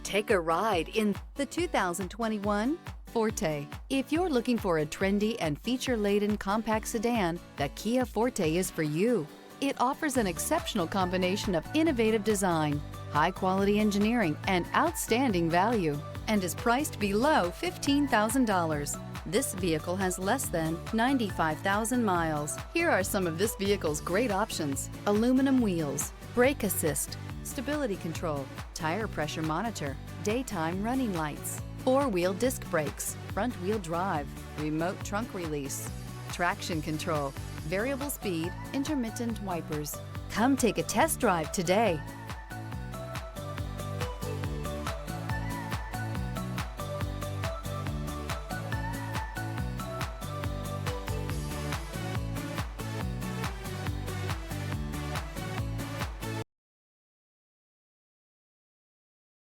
Take a ride in the 2021 Forte. If you're looking for a trendy and feature-laden compact sedan, the Kia Forte is for you. It offers an exceptional combination of innovative design, high-quality engineering, and outstanding value, and is priced below $15,000. This vehicle has less than 95,000 miles. Here are some of this vehicle's great options: aluminum wheels, brake assist, stability control, tire pressure monitor, daytime running lights, four-wheel disc brakes, front-wheel drive, remote trunk release, traction control, variable speed, intermittent wipers. Come take a test drive today.